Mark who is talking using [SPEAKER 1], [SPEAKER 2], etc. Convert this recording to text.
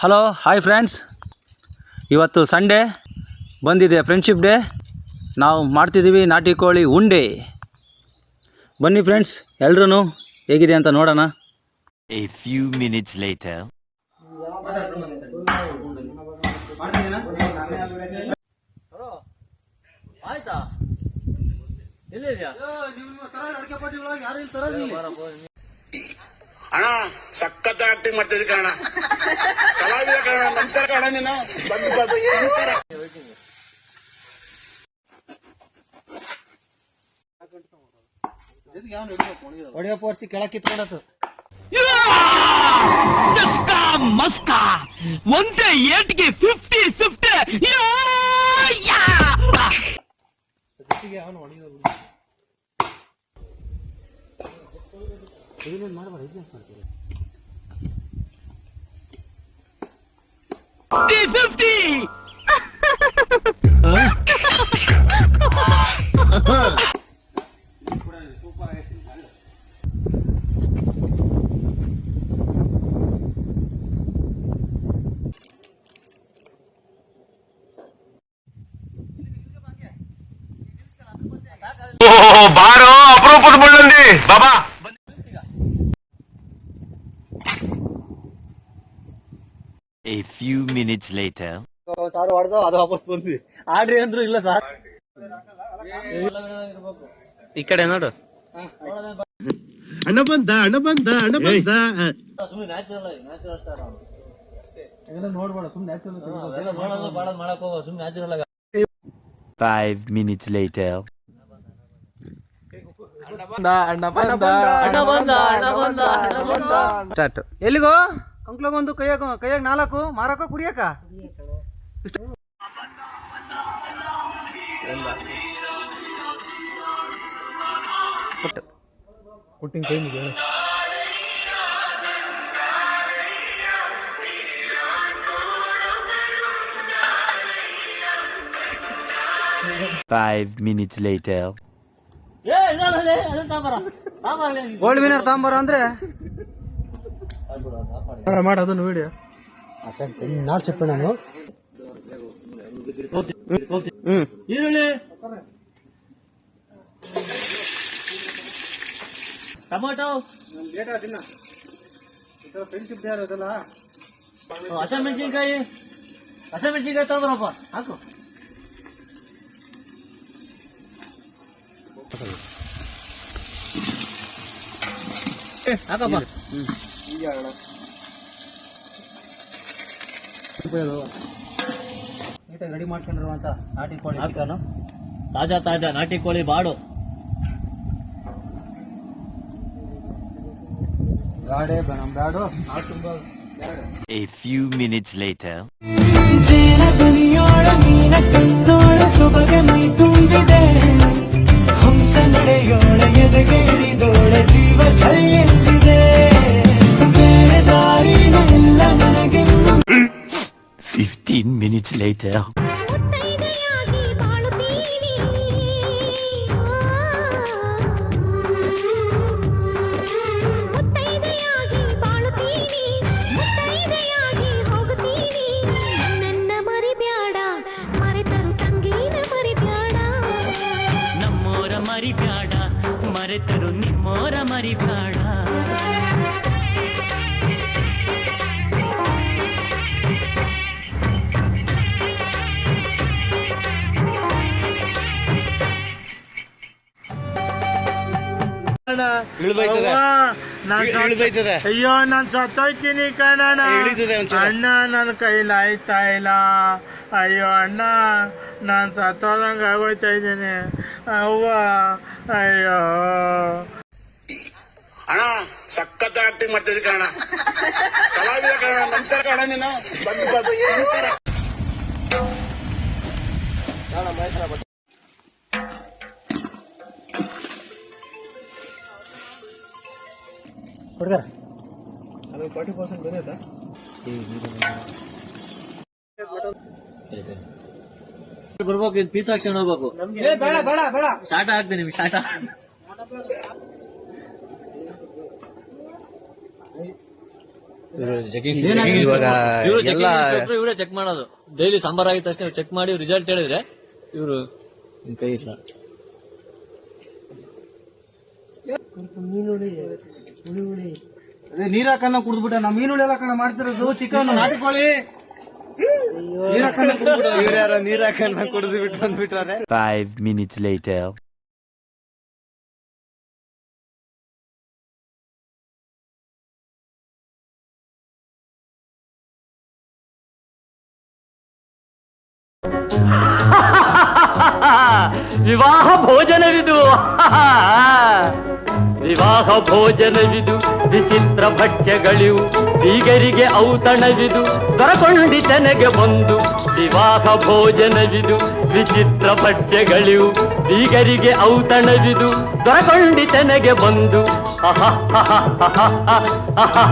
[SPEAKER 1] Hello hi friends, ಇವತ್ತು Sunday ಬಂದಿದೆ, friendship day. ನಾವು ಮಾಡ್ತಿದ್ದೀವಿ ನಾಟಿ ಕೋಳಿ ಉಂಡೆ. ಬನ್ನಿ ಫ್ರೆಂಡ್ಸ್, ಎಲ್ರೂ ಹೇಗಿದೆ ಅಂತ ನೋಡೋಣ.
[SPEAKER 2] A few minutes later.
[SPEAKER 3] ಅಣ್ಣ ಸಖತ್ ಆಕ್ಟಿಂಗ್ ಮಾಡ್ತಿದ್ದೆ ಕಣ, ಕಲಾವಿದ ಕಣ. ನಮಸ್ಕಾರ ಕಣ, ನೀನು ಬಂದು ನಮಸ್ಕಾರ.
[SPEAKER 1] ಹೊಡೆಯೋ ಪೋರ್ಸಿ ಕೆಳಗೆ ಕಿತ್ಕೊಂಡತ್ತು.
[SPEAKER 4] ಮಸ್ಕಾ ಒಂದೇ ಏಟ್ಗೆ 50-50.
[SPEAKER 3] ಬಾರೋ ಅಪರೂಪದ ಮುಳ್ಳಂದಿ ಬಾಬಾ.
[SPEAKER 2] A few minutes later.
[SPEAKER 1] ಸಾರು ಹೊಡೆದು ಅದು ವಾಪಸ್ ಬಂದ್ವಿ. ಆಡ್ರಿ ಅಂದ್ರು ಇಲ್ಲ ಸರ್.
[SPEAKER 4] ಈ ಕಡೆ ನೋಡು.
[SPEAKER 5] ಅಣ್ಣ ಬಂದ
[SPEAKER 1] ನೋಡ್ಬೇಡ, ಸುಮ್ಮನೆ
[SPEAKER 2] 5 minutes later.
[SPEAKER 1] ಸ್ಟಾರ್ಟ್. ಎಲ್ಲಿಗೋ ಅಂಕ್ಲಗೊಂದು ಕೈಯಾಗ 4 ಮಾರಕ ಕುಡಿಯಕ. ಕೊಟ್ಟಿನ ಟೈಮಿಗೆ
[SPEAKER 2] 5 minutes later.
[SPEAKER 1] ಗೋಲ್ಡ್ ವಿನ್ನರ್ ತಾಂಬಾರ ಅಂದ್ರೆ ಮಾಡೋದನ್ನು ವಿಡಿಯೋ ನಾಡ್ చెప్ప ನಾನು.
[SPEAKER 4] ಈರುಳ್ಳಿ, ಟೊಮೊಟೊ,
[SPEAKER 1] ಫ್ರೆಂಡ್ಶಿಪ್ ಡೇ ಇರೋದಲ್ಲ.
[SPEAKER 4] ಹಸಿಮೆಣಸಿನ್ಕಾಯಿ ತಗೊಂಡ್ರಪ್ಪ, ಹಾಕು. ಹಾಕಪ್ಪ.
[SPEAKER 1] ನೀಟಾಗಿ ರೆಡಿ ಮಾಡ್ಕೊಂಡಿರುವಂತ ನಾಟಿ ಕೋಳಿ
[SPEAKER 4] ಹಾಕೋಣ. ತಾಜಾ ನಾಟಿ ಕೋಳಿ ಬಾಡು.
[SPEAKER 1] ಬ್ಯಾಡು.
[SPEAKER 2] A few minutes later.
[SPEAKER 6] ಜೇನ ದನಿಯೋಳ ಮೀನ ಕಣ್ಣೋಳ ಸೊಬಗೆ ಮೈ ತುಂಬಿದೆ, ಹಂಸ ನಡೆಯೋಳ ಎದೆಗೆ ಇಳಿದೋಳ ಜೀವ ಚೆಲ್ಲಿದೆ, ಬೇರೆ ದಾರಿನೆಲ್ಲ ನನಗೆ.
[SPEAKER 2] 15 minutes later.
[SPEAKER 4] ಮರಿಬ್ಯಾಡ ಮರೆತರು ನಿಮ್ಮೋರ ಮರಿಬ್ಯಾಡ.
[SPEAKER 5] ಅಯ್ಯೋ ನಾನ್ ಸತ್ತೋಯ್ತೀನಿ ಕಣಣ್ಣ. ಅಣ್ಣ ನನ್ನ ಕೈಲಾಯ್ತಾ ಇಲ್ಲ. ಅಯ್ಯೋ ಅಣ್ಣ, ನಾನ್ ಸತ್ತೋದಂಗ ಆಗೋಯ್ತಾ ಇದ್ದೀನಿ. ಅವ್ವ ಅಯ್ಯೋ.
[SPEAKER 3] ಅಣ್ಣ ಸಖತ್ ಆಕ್ಟಿಂಗ್ ಮಾಡ್ತಿದ್ದೆ ಕಣ, ಕಲಾವಿದ ಕಣ. ನಮಸ್ಕಾರ ಕಣ, ನೀನು ಬಂದು ನಮಸ್ಕಾರ.
[SPEAKER 1] ಹುಡುಗರ ಅದು 40% ಬರುತ್ತೆ.
[SPEAKER 4] ಬರ್ಬೇಕು, ಇದು ಪೀಸ್ ಹಾಕ್ಸ್ಕೊಂಡು ಹೋಗ್ಬೇಕು. ಶಾಟ ಹಾಕ್ತೀನಿ ನಿಮ್ಗೆ, ಶಾಟ. ಇವರೇ ಚೆಕ್ ಮಾಡೋದು. ಡೈಲಿ ಸಾಂಬಾರ್ ಆಗಿದ ತಕ್ಷಣ ಚೆಕ್ ಮಾಡಿ ರಿಸಲ್ಟ್ ಹೇಳಿದ್ರೆ ಇವರು ಕೈ ಇಲ್ಲ.
[SPEAKER 1] ನೀರ್ ಹಾಕನ್ನ ಕುಡಿದ್ಬಿಟ್ಟ. ನಾವು ಮೀನುಳಿ ಎಲ್ಲ ಕಣ ಮಾಡ್ತಿರೋದು, ಚಿಕನ್ ನಾಟಿ ಕೋಳಿ. ನೀರ್ ಹಾಕನ್ನ ಕುಡಿದು ಬಿಟ್ಟು ಬಂದ್ಬಿಟ್ರೆ.
[SPEAKER 2] 5 minutes later.
[SPEAKER 7] ವಿವಾಹ ಭೋಜನವಿದು ವಿವಾಹ ಭೋಜನವಿದು ವಿಚಿತ್ರ ಭಕ್ಷ್ಯಗಳಿವು ಬೀಗರಿಗೆ ಔತಣವಿದು ದೊರಕೊಂಡಿತನೆಗೆ ಬಂದು ವಿವಾಹ ಭೋಜನವಿದು ವಿಚಿತ್ರ ಭಕ್ಷ್ಯಗಳಿವು ಬೀಗರಿಗೆ ಔತಣವಿದು ದೊರಕೊಂಡಿತನೆಗೆ ಬಂದು